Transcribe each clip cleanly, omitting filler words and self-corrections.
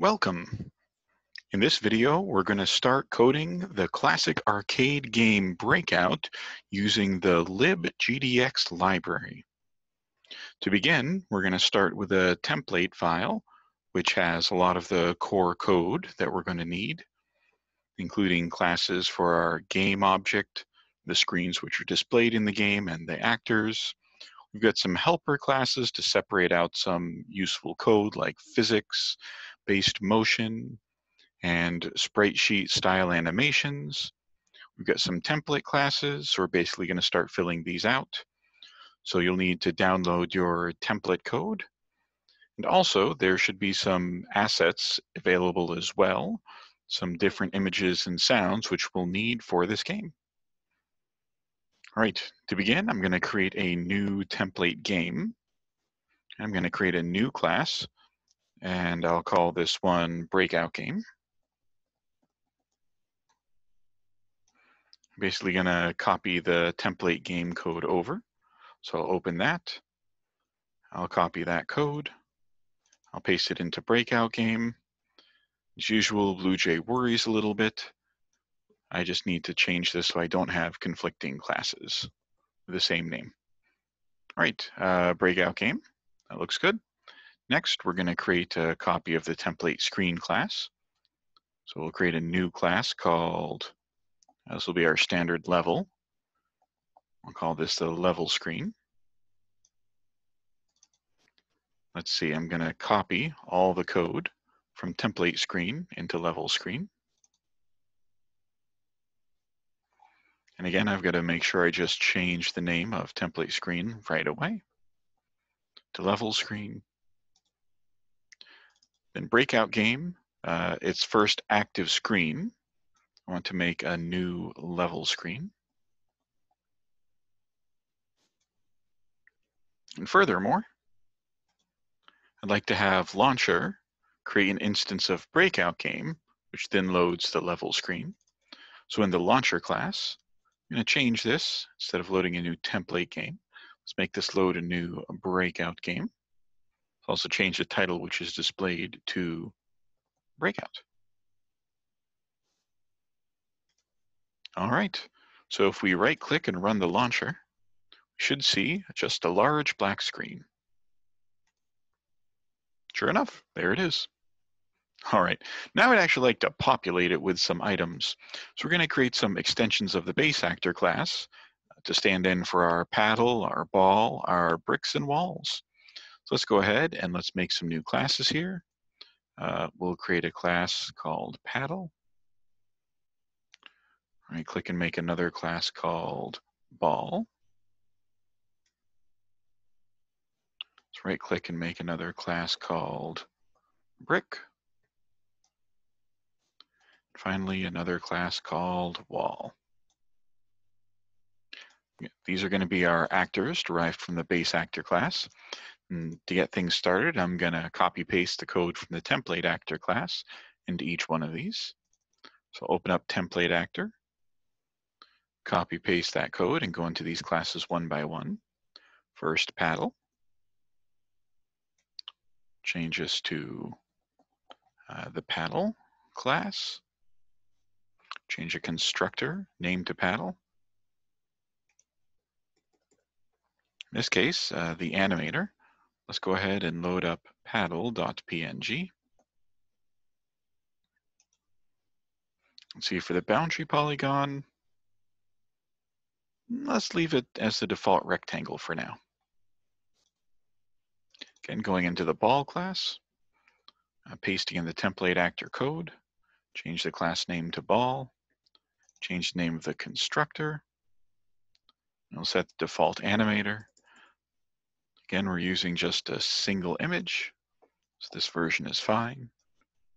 Welcome. In this video, we're going to start coding the classic arcade game Breakout using the LibGDX library. To begin, we're going to start with a template file, which has a lot of the core code that we're going to need, including classes for our game object, the screens which are displayed in the game, and the actors. We've got some helper classes to separate out some useful code like physics, based motion, and sprite sheet style animations. We've got some template classes, so we're basically going to start filling these out. So you'll need to download your template code. And also, there should be some assets available as well, some different images and sounds which we'll need for this game. All right, to begin, I'm going to create a new template game. I'm going to create a new class, and I'll call this one Breakout Game. I'm basically going to copy the template game code over. So I'll open that. I'll copy that code. I'll paste it into Breakout Game. As usual, BlueJ worries a little bit. I just need to change this so I don't have conflicting classes with the same name. All right, Breakout Game. That looks good. Next, we're going to create a copy of the template screen class. So we'll create a new class called, this will be our standard level. I'll call this the level screen. Let's see, I'm going to copy all the code from template screen into level screen. And again, I've got to make sure I just change the name of template screen right away to level screen. Then Breakout Game, its first active screen. I want to make a new level screen. And furthermore, I'd like to have Launcher create an instance of Breakout Game, which then loads the level screen. So in the Launcher class, I'm going to change this. Instead of loading a new template game, let's make this load a new Breakout Game. I'll also change the title, which is displayed, to Breakout. All right, so if we right-click and run the launcher, we should see just a large black screen. Sure enough, there it is. All right, now I'd actually like to populate it with some items. So we're going to create some extensions of the base actor class to stand in for our paddle, our ball, our bricks and walls. So let's go ahead and let's make some new classes here. We'll create a class called paddle. Right click and make another class called ball. Let's right click and make another class called brick. Finally, another class called wall. These are going to be our actors derived from the base actor class. And to get things started, I'm going to copy paste the code from the template actor class into each one of these. So open up template actor, copy paste that code and go into these classes one by one. First paddle, change this to the paddle class, change a constructor name to paddle. In this case, the animator. Let's go ahead and load up paddle.png. Let's see, for the boundary polygon, let's leave it as the default rectangle for now. Again, going into the ball class, pasting in the template actor code, change the class name to ball, change the name of the constructor, and we'll set the default animator. Again, we're using just a single image, so this version is fine.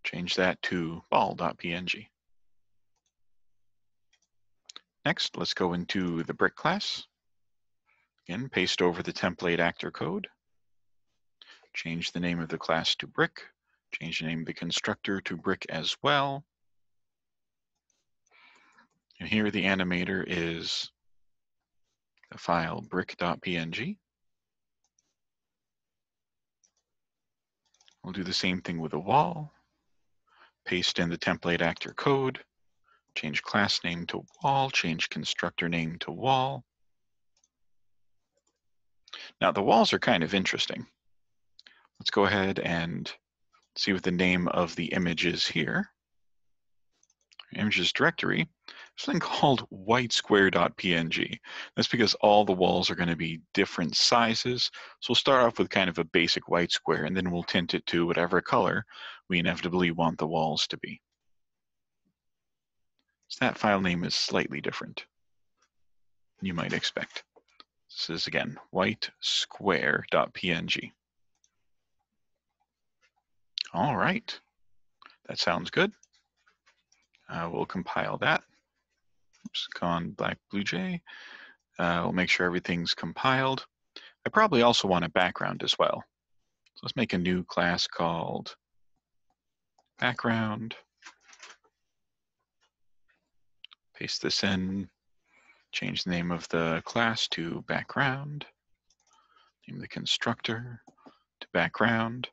Change that to ball.png. Next, let's go into the brick class. Again, paste over the template actor code. Change the name of the class to brick. Change the name of the constructor to brick as well. And here the animator is the file brick.png. We'll do the same thing with a wall. paste in the template actor code, change class name to wall, change constructor name to wall. Now the walls are kind of interesting. Let's go ahead and see what the name of the image is here. Images directory, something called whitesquare.png. That's because all the walls are going to be different sizes. So we'll start off with kind of a basic white square, and then we'll tint it to whatever color we inevitably want the walls to be. So that file name is slightly different than you might expect. This is, again, whitesquare.png. All right, that sounds good. We'll compile that. Oops, con black blue jay. We'll make sure everything's compiled. I probably also want a background as well. So let's make a new class called background. Paste this in, change the name of the class to background, name the constructor to background.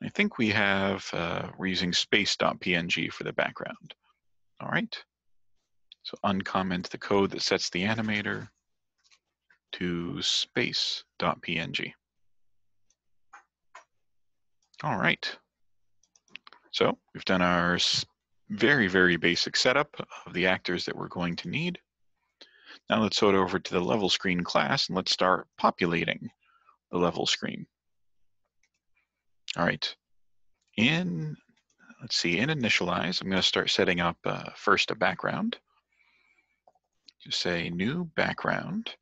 I think we have, we're using space.png for the background. All right, so uncomment the code that sets the animator to space.png. All right, so we've done our very, very basic setup of the actors that we're going to need. Now let's head over to the level screen class and let's start populating the level screen. All right, let's see, in initialize, I'm going to start setting up first a background. Just say new background.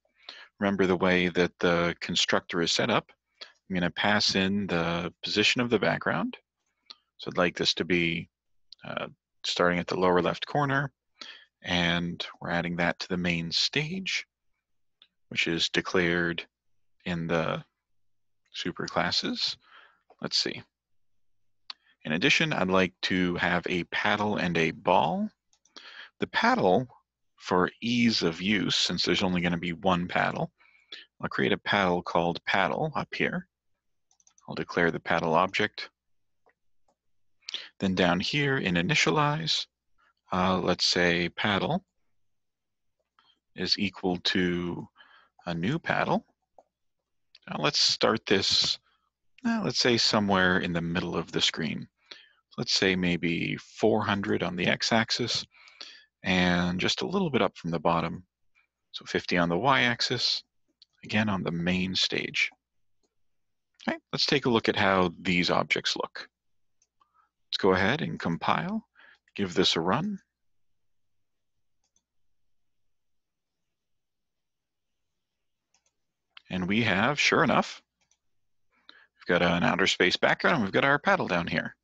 Remember the way that the constructor is set up. I'm going to pass in the position of the background. So I'd like this to be starting at the lower left corner, and we're adding that to the main stage, which is declared in the superclasses. Let's see. In addition, I'd like to have a paddle and a ball. The paddle, for ease of use, since there's only going to be one paddle, I'll create a paddle called paddle up here. I'll declare the paddle object. Then down here in initialize, let's say paddle is equal to a new paddle. Now let's start this, let's say somewhere in the middle of the screen. Let's say maybe 400 on the x-axis and just a little bit up from the bottom. So 50 on the y-axis, again on the main stage. Okay, let's take a look at how these objects look. Let's go ahead and compile, give this a run. And we have, sure enough, we've got an outer space background and we've got our paddle down here.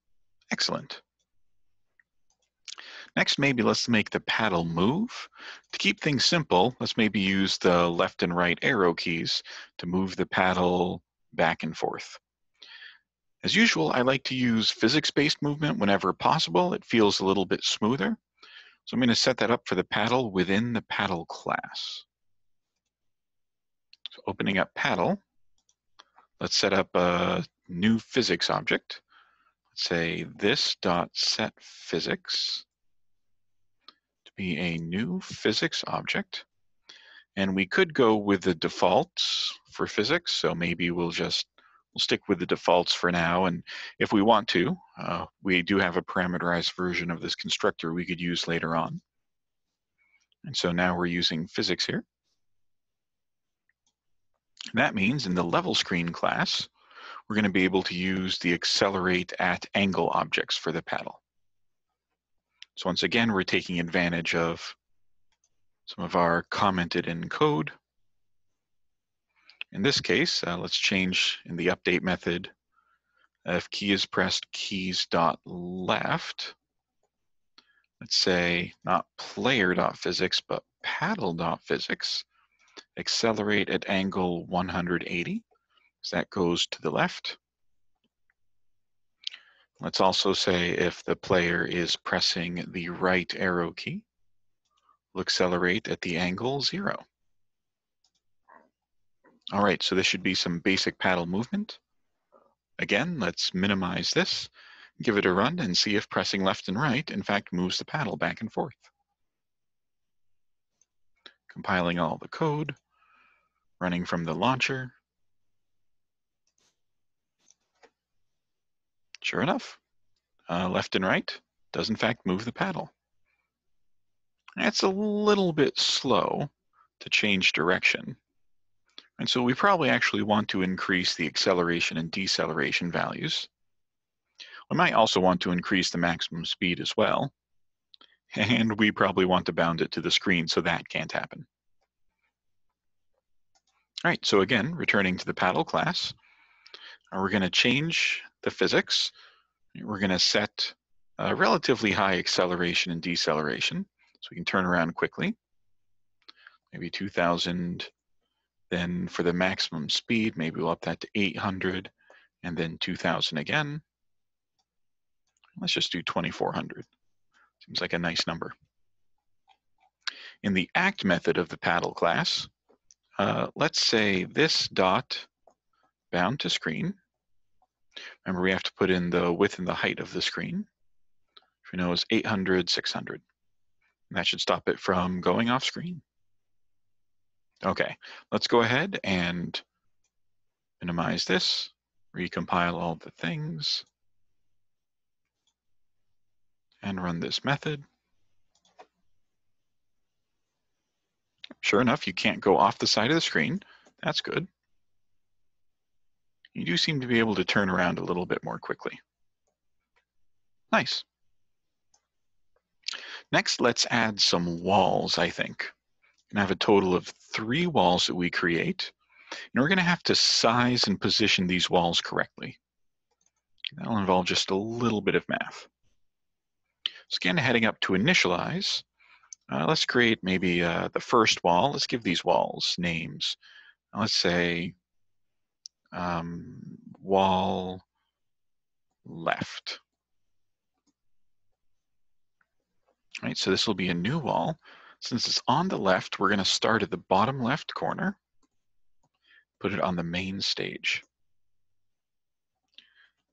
Excellent. Next, maybe let's make the paddle move. To keep things simple, let's maybe use the left and right arrow keys to move the paddle back and forth. As usual, I like to use physics-based movement whenever possible. It feels a little bit smoother. So I'm going to set that up for the paddle within the paddle class. So opening up paddle, let's set up a new physics object. Let's say this.setPhysics to be a new physics object. And we could go with the defaults for physics. So maybe we'll stick with the defaults for now. And if we want to, we do have a parameterized version of this constructor we could use later on. And so now we're using physics here. And that means in the level screen class, we're going to be able to use the accelerate at angle objects for the paddle. So once again, we're taking advantage of some of our commented in code. In this case, let's change in the update method, if key is pressed, keys.left. Let's say not player.physics, but paddle.physics. Accelerate at angle 180. So that goes to the left. Let's also say if the player is pressing the right arrow key, we'll accelerate at the angle 0. All right, so this should be some basic paddle movement. Again, let's minimize this. Give it a run and see if pressing left and right, in fact, moves the paddle back and forth. Compiling all the code, running from the launcher. Sure enough, left and right does in fact move the paddle. It's a little bit slow to change direction. And so we probably actually want to increase the acceleration and deceleration values. We might also want to increase the maximum speed as well. And we probably want to bound it to the screen so that can't happen. All right, so again, returning to the paddle class, we're going to change the physics. We're going to set a relatively high acceleration and deceleration so we can turn around quickly. Maybe 2000. Then for the maximum speed, maybe we'll up that to 800 and then 2000 again. Let's just do 2400. Seems like a nice number. In the act method of the paddle class, let's say this dot bound to screen. Remember, we have to put in the width and the height of the screen, which we know is 800, 600. And that should stop it from going off screen. Okay, let's go ahead and minimize this, recompile all the things, and run this method. Sure enough, you can't go off the side of the screen. That's good. You do seem to be able to turn around a little bit more quickly. Nice. Next, let's add some walls, I think. We're going to have a total of 3 walls that we create. And we're going to have to size and position these walls correctly. That'll involve just a little bit of math. So again, heading up to initialize, let's create maybe the first wall. Let's give these walls names. Let's say wall left. All right, so this will be a new wall. Since it's on the left, we're going to start at the bottom left corner, put it on the main stage.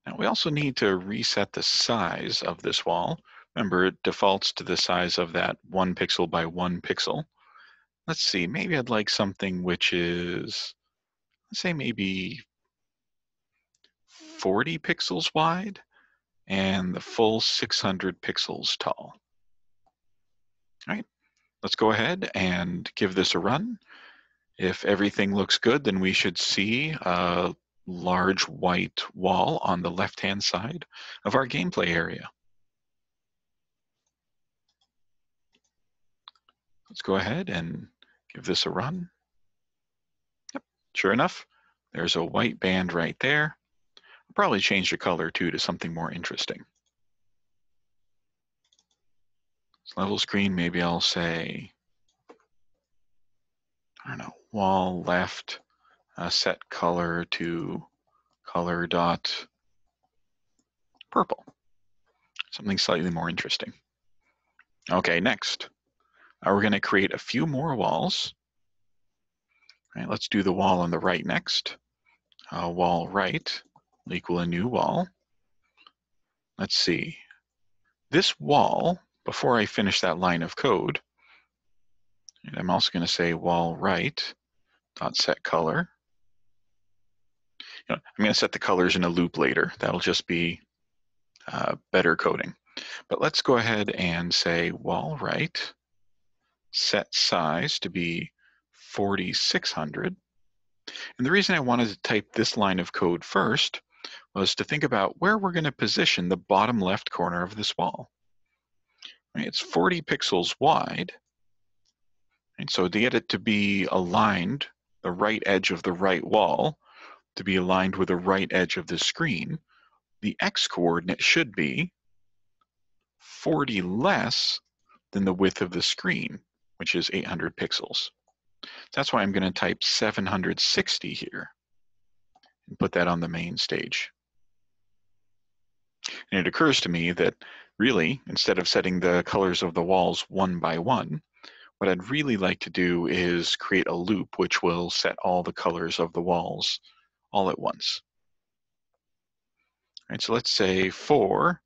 Now we also need to reset the size of this wall. Remember, it defaults to the size of that 1 pixel by 1 pixel. Let's see, maybe I'd like something which is, let's say maybe 40 pixels wide and the full 600 pixels tall. All right, let's go ahead and give this a run. If everything looks good, then we should see a large white wall on the left-hand side of our gameplay area. Let's go ahead and give this a run. Yep, sure enough, there's a white band right there. I'll probably change the color too to something more interesting. This level screen, maybe I'll say, I don't know, wall left, set color to color dot purple. Something slightly more interesting. Okay, next, we're going to create a few more walls. All right, let's do the wall on the right next. Wall right will equal a new wall. Let's see. This wall, before I finish that line of code, and I'm also going to say wall right dot set color. I'm going to set the colors in a loop later. That'll just be better coding. But let's go ahead and say wall right, set size to be 4600. And the reason I wanted to type this line of code first was to think about where we're going to position the bottom left corner of this wall. Right, it's 40 pixels wide. And so to get it to be aligned, the right edge of the right wall, to be aligned with the right edge of the screen, the x coordinate should be 40 less than the width of the screen, which is 800 pixels. That's why I'm going to type 760 here and put that on the main stage. And it occurs to me that really, instead of setting the colors of the walls one by one, what I'd really like to do is create a loop which will set all the colors of the walls all at once. Right, so let's say for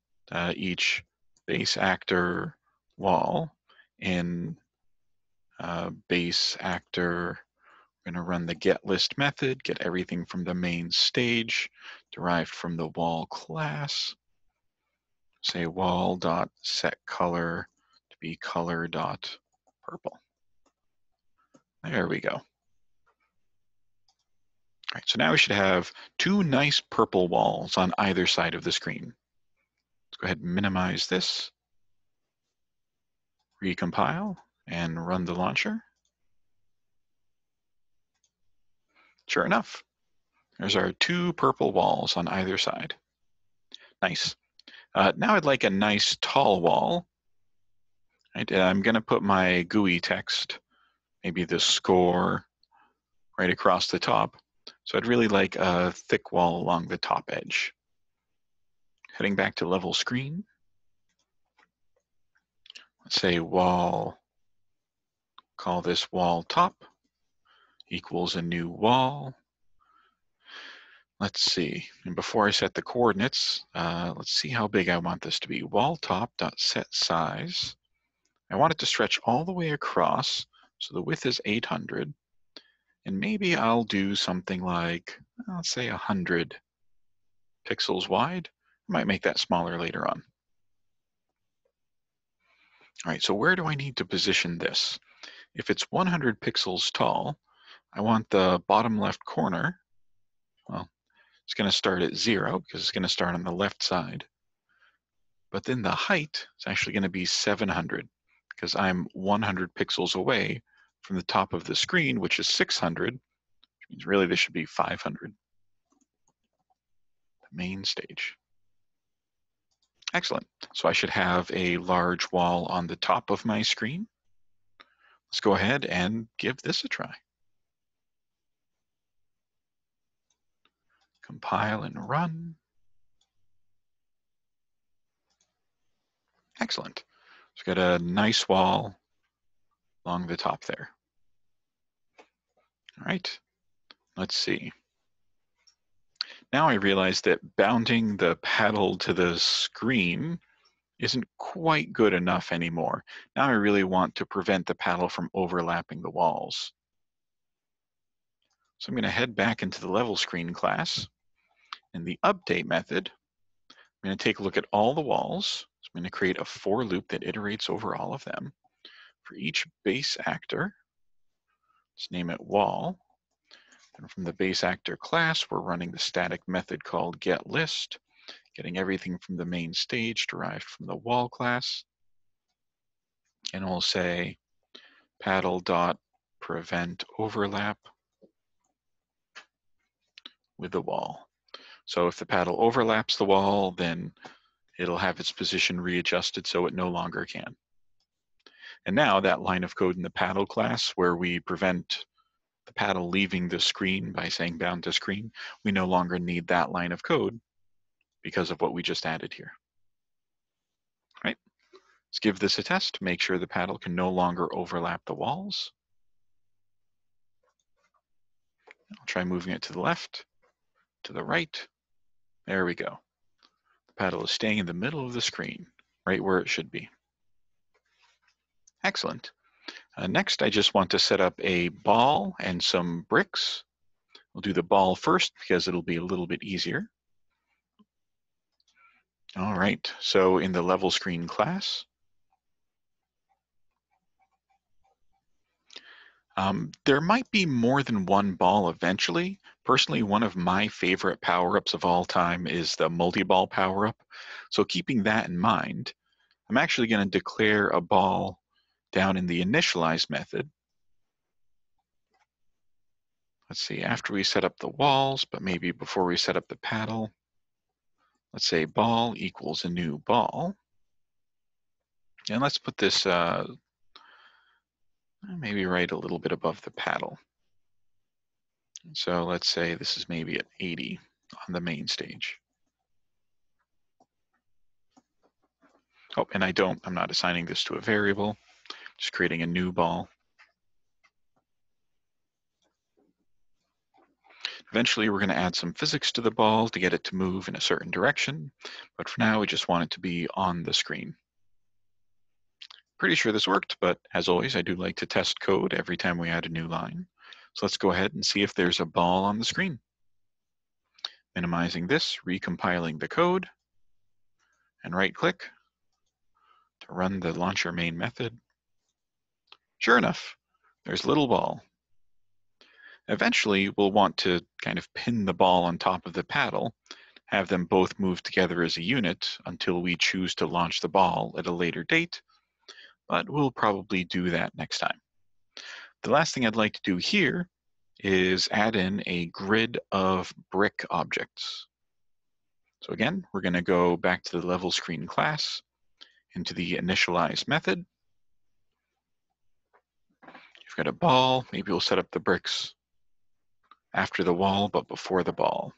each base actor wall in base actor, we're going to run the get list method, get everything from the main stage derived from the wall class. Say wall dot set color to be color dot purple. There we go. All right, so now we should have two nice purple walls on either side of the screen. Let's go ahead and minimize this, recompile, and run the launcher. Sure enough, there's our two purple walls on either side. Nice. Now I'd like a nice tall wall. Right? I'm going to put my GUI text, maybe the score, right across the top. So I'd really like a thick wall along the top edge. Heading back to level screen. Let's say wall, call this wall top, equals a new wall. Let's see, and before I set the coordinates, let's see how big I want this to be. Wall top dot set size. I want it to stretch all the way across, so the width is 800. And maybe I'll do something like, let's say 100 pixels wide. I might make that smaller later on. All right, so where do I need to position this? If it's 100 pixels tall, I want the bottom left corner, well, it's going to start at 0 because it's going to start on the left side. But then the height is actually going to be 700 because I'm 100 pixels away from the top of the screen, which is 600, which means really this should be 500. The main stage. Excellent. So I should have a large wall on the top of my screen. Let's go ahead and give this a try. Compile and run. Excellent. So we've got a nice wall along the top there. All right, let's see. Now I realize that bounding the paddle to the screen isn't quite good enough anymore. Now I really want to prevent the paddle from overlapping the walls. So I'm going to head back into the level screen class. In the update method, I'm going to take a look at all the walls. So I'm going to create a for loop that iterates over all of them. For each base actor, let's name it wall. And from the base actor class, we're running the static method called getList, getting everything from the main stage derived from the wall class. And we'll say paddle.prevent overlap with the wall. So if the paddle overlaps the wall, then it'll have its position readjusted so it no longer can. And now that line of code in the paddle class where we prevent the paddle leaving the screen by saying bound to screen, we no longer need that line of code because of what we just added here. All right, let's give this a test. Make sure the paddle can no longer overlap the walls. I'll try moving it to the left, to the right. There we go. The paddle is staying in the middle of the screen, right where it should be. Excellent. Next, I just want to set up a ball and some bricks. We'll do the ball first because it'll be a little bit easier. All right, so in the level screen class, there might be more than one ball eventually. Personally, one of my favorite power-ups of all time is the multi-ball power-up. So keeping that in mind, I'm actually going to declare a ball down in the initialize method. Let's see, after we set up the walls, but maybe before we set up the paddle, let's say ball equals a new ball. And let's put this maybe right a little bit above the paddle. So let's say this is maybe at 80 on the main stage. Oh, and I'm not assigning this to a variable, just creating a new ball. Eventually, we're going to add some physics to the ball to get it to move in a certain direction, but for now, we just want it to be on the screen. Pretty sure this worked, but as always, I do like to test code every time we add a new line. So let's go ahead and see if there's a ball on the screen. Minimizing this, recompiling the code, and right-click to run the launcher main method. Sure enough, there's a little ball. Eventually, we'll want to kind of pin the ball on top of the paddle, have them both move together as a unit until we choose to launch the ball at a later date, but we'll probably do that next time. The last thing I'd like to do here is add in a grid of brick objects. So again, we're going to go back to the level screen class, into the initialize method. You've got a ball, maybe we'll set up the bricks after the wall, but before the ball.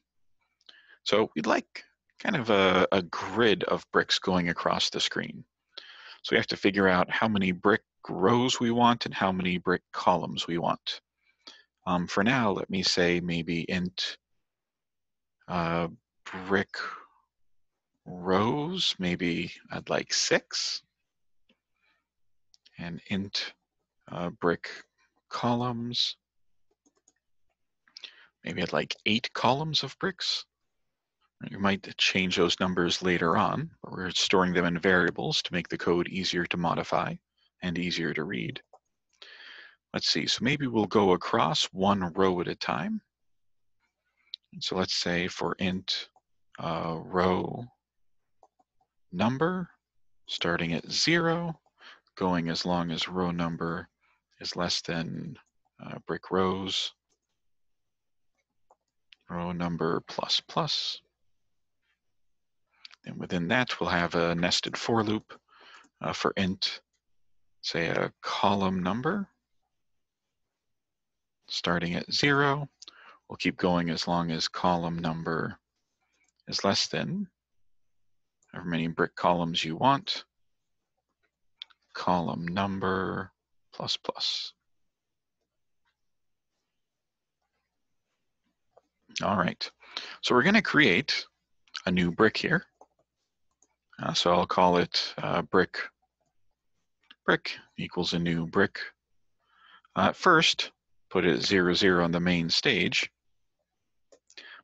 So we'd like kind of a grid of bricks going across the screen. So we have to figure out how many brick rows we want and how many brick columns we want. For now, let me say maybe int brick rows, maybe I'd like 6. And int brick columns, maybe I'd like 8 columns of bricks. You might change those numbers later on, but we're storing them in variables to make the code easier to modify and easier to read. Let's see, so maybe we'll go across one row at a time. So let's say for int row number, starting at 0, going as long as row number is less than brick rows, row number plus plus. And within that, we'll have a nested for loop for int, say a column number, starting at 0. We'll keep going as long as column number is less than however many brick columns you want, column number plus plus. All right, so we're going to create a new brick here. So I'll call it brick equals a new brick. First, put it at 0, 0 on the main stage.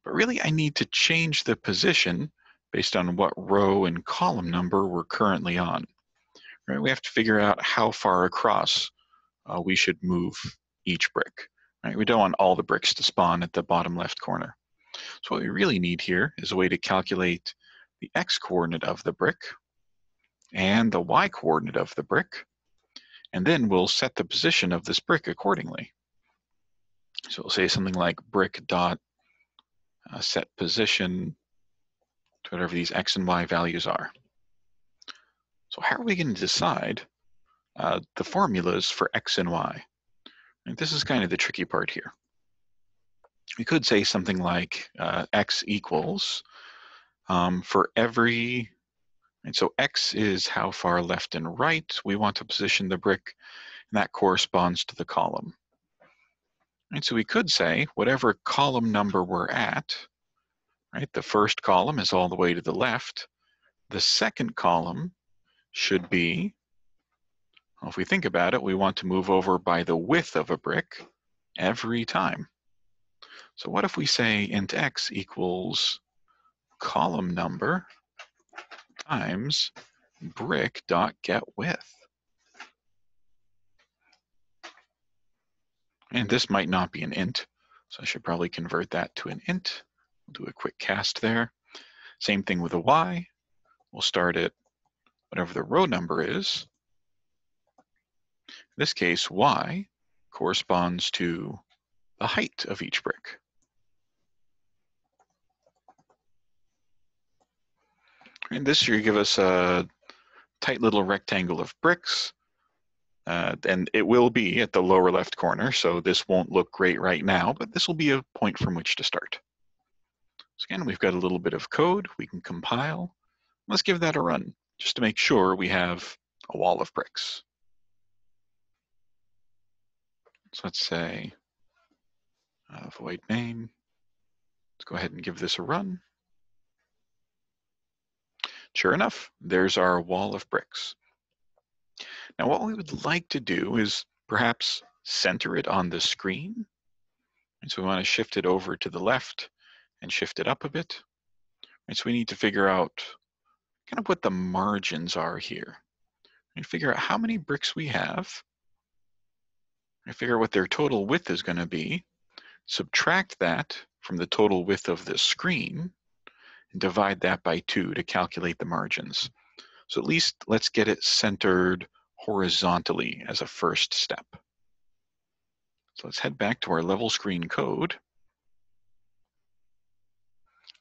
But really, I need to change the position based on what row and column number we're currently on. Right? We have to figure out how far across we should move each brick. Right? We don't want all the bricks to spawn at the bottom left corner. So what we really need here is a way to calculate the x-coordinate of the brick and the y-coordinate of the brick, and then we'll set the position of this brick accordingly. So we'll say something like brick dot set position to whatever these x and y values are. So how are we going to decide the formulas for x and y? And this is kind of the tricky part here. We could say something like x equals for every, and so x is how far left and right we want to position the brick, and that corresponds to the column. And so we could say whatever column number we're at, right, the first column is all the way to the left, the second column should be, well, if we think about it, we want to move over by the width of a brick every time. So what if we say int x equals column number times brick dot get width? And this might not be an int, so I should probably convert that to an int. We'll do a quick cast there. Same thing with a y. We'll start at whatever the row number is. In this case, y corresponds to the height of each brick. And this should give us a tight little rectangle of bricks. And it will be at the lower left corner, so this won't look great right now, but this will be a point from which to start. So again, we've got a little bit of code we can compile. Let's give that a run, just to make sure we have a wall of bricks. So let's say void main. go ahead and give this a run. Sure enough, there's our wall of bricks. Now what we would like to do is perhaps center it on the screen. And so we want to shift it over to the left and shift it up a bit. And so we need to figure out kind of what the margins are here. And figure out how many bricks we have. And figure out what their total width is going to be. Subtract that from the total width of the screen and divide that by 2 to calculate the margins. So at least let's get it centered horizontally as a first step. So let's head back to our level screen code.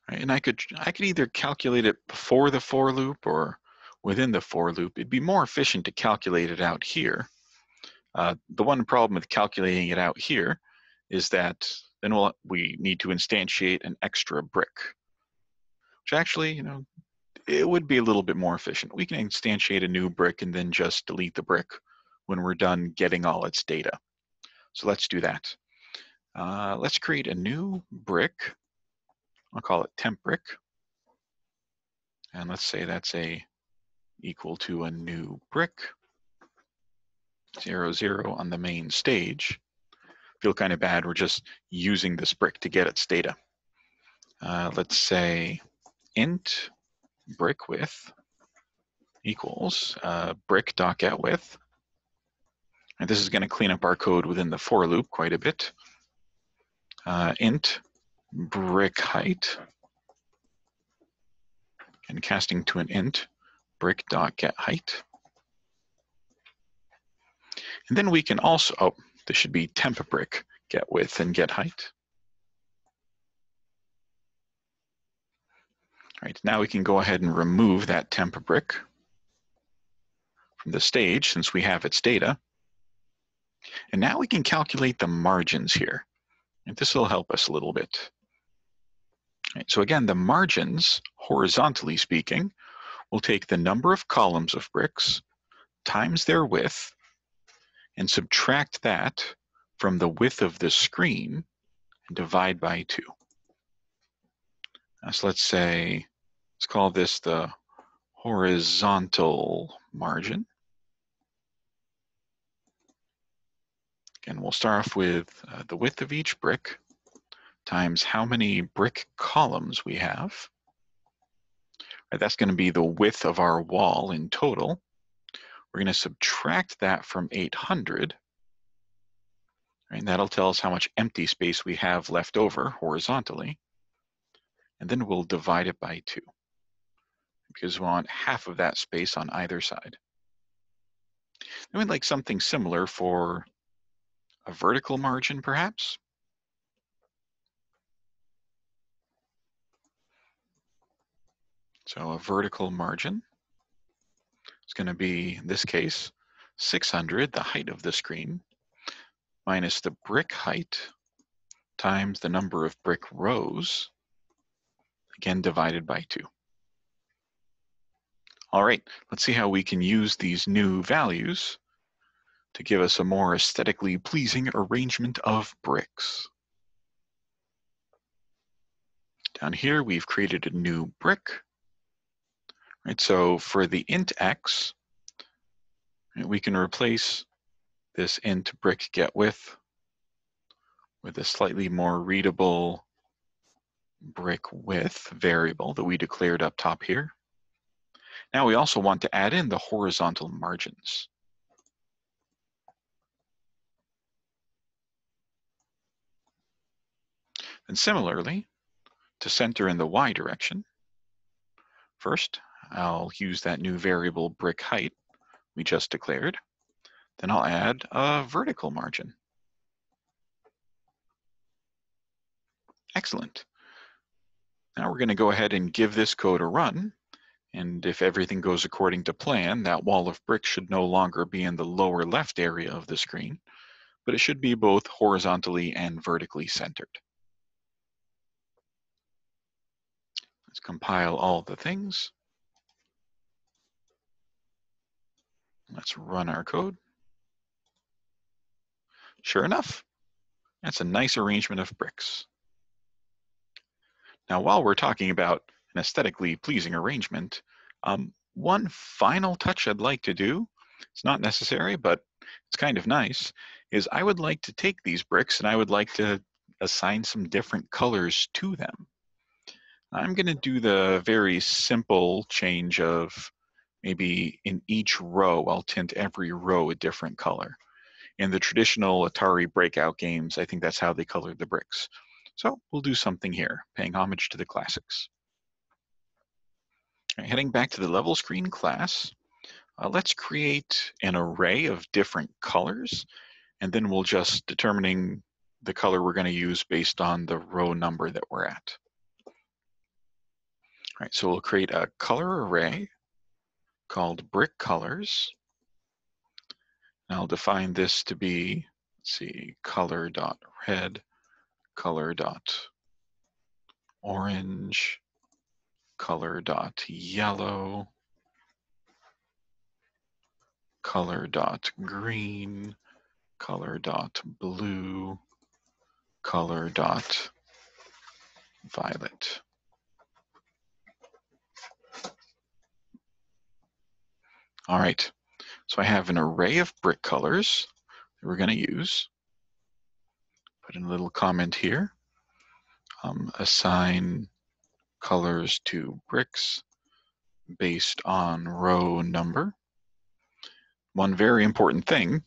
Right, and I could either calculate it before the for loop or within the for loop. It'd be more efficient to calculate it out here. The one problem with calculating it out here is that then we need to instantiate an extra brick, which actually, it would be a little bit more efficient. We can instantiate a new brick and then just delete the brick when we're done getting all its data. So let's do that. Let's create a new brick. I'll call it temp brick. And let's say that's equal to a new brick, 0, 0 on the main stage. Feel kind of bad, we're just using this brick to get its data. Let's say int brick width equals brick.getWidth. And this is going to clean up our code within the for loop quite a bit. Int brick height, and casting to an int brick.getHeight. And then we can also, this should be temp brick get width and get height. All right, now we can go ahead and remove that temp brick from the stage since we have its data. And now we can calculate the margins here. And this will help us a little bit. All right, so again, the margins, horizontally speaking, will take the number of columns of bricks times their width and subtract that from the width of the screen and divide by 2. So let's call this the horizontal margin. Again, we'll start off with the width of each brick times how many brick columns we have. Right, that's going to be the width of our wall in total. We're going to subtract that from 800. Right, and that'll tell us how much empty space we have left over horizontally. And then we'll divide it by 2 because we want half of that space on either side. And we'd like something similar for a vertical margin, perhaps. So a vertical margin is going to be, in this case, 600, the height of the screen, minus the brick height times the number of brick rows, again divided by 2. All right, let's see how we can use these new values to give us a more aesthetically pleasing arrangement of bricks. Down here, we've created a new brick. Right, so for the int x, we can replace this int brick get width with a slightly more readable brick width variable that we declared up top here. Now we also want to add in the horizontal margins. And similarly, to center in the y direction, first I'll use that new variable brick height we just declared. Then I'll add a vertical margin. Excellent. Now we're going to go ahead and give this code a run. And if everything goes according to plan, that wall of bricks should no longer be in the lower left area of the screen, but it should be both horizontally and vertically centered. Let's compile all the things. Let's run our code. Sure enough, that's a nice arrangement of bricks. Now, while we're talking about an aesthetically pleasing arrangement, one final touch I'd like to do, it's not necessary, but it's kind of nice, is I would like to take these bricks and I would like to assign some different colors to them. I'm going to do the very simple change of maybe in each row, I'll tint every row a different color. In the traditional Atari Breakout games, I think that's how they colored the bricks. So we'll do something here, paying homage to the classics. Right, heading back to the level screen class, let's create an array of different colors, and then we'll just determining the color we're going to use based on the row number that we're at. All right, so we'll create a color array called brick colors. And I'll define this to be, let's see, color.red, color.orange, color.yellow, color.green, color.blue, color.violet. All right, so I have an array of brick colors that we're going to use. Put in a little comment here. Assign colors to bricks based on row number. One very important thing, you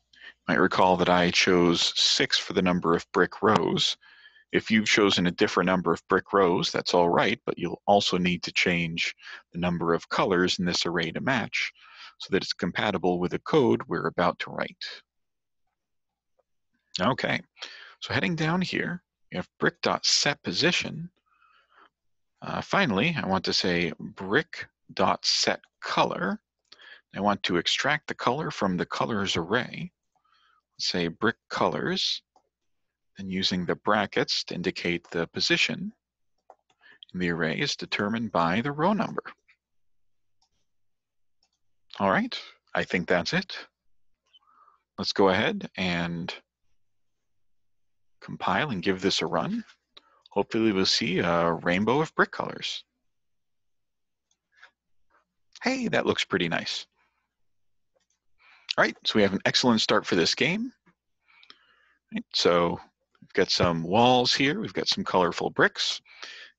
might recall that I chose 6 for the number of brick rows. If you've chosen a different number of brick rows, that's all right, but you'll also need to change the number of colors in this array to match so that it's compatible with the code we're about to write. Okay, so heading down here, we have brick.setPosition. Finally, I want to say brick.setColor. I want to extract the color from the colors array. Let's say brick colors, and using the brackets to indicate the position in the array is determined by the row number. All right, I think that's it. Let's go ahead and compile and give this a run. Hopefully we'll see a rainbow of brick colors. Hey, that looks pretty nice. All right, so we have an excellent start for this game. Right, so we've got some walls here, we've got some colorful bricks.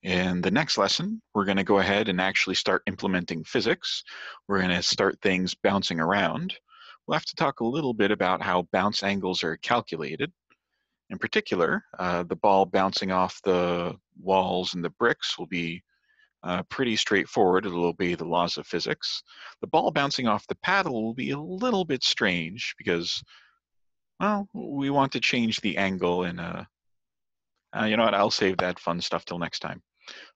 In the next lesson, we're going to go ahead and actually start implementing physics. We're going to start things bouncing around. We'll have to talk a little bit about how bounce angles are calculated. In particular, the ball bouncing off the walls and the bricks will be pretty straightforward. It'll obey the laws of physics. The ball bouncing off the paddle will be a little bit strange because, well, we want to change the angle and you know what, I'll save that fun stuff till next time.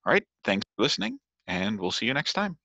All right, thanks for listening, and we'll see you next time.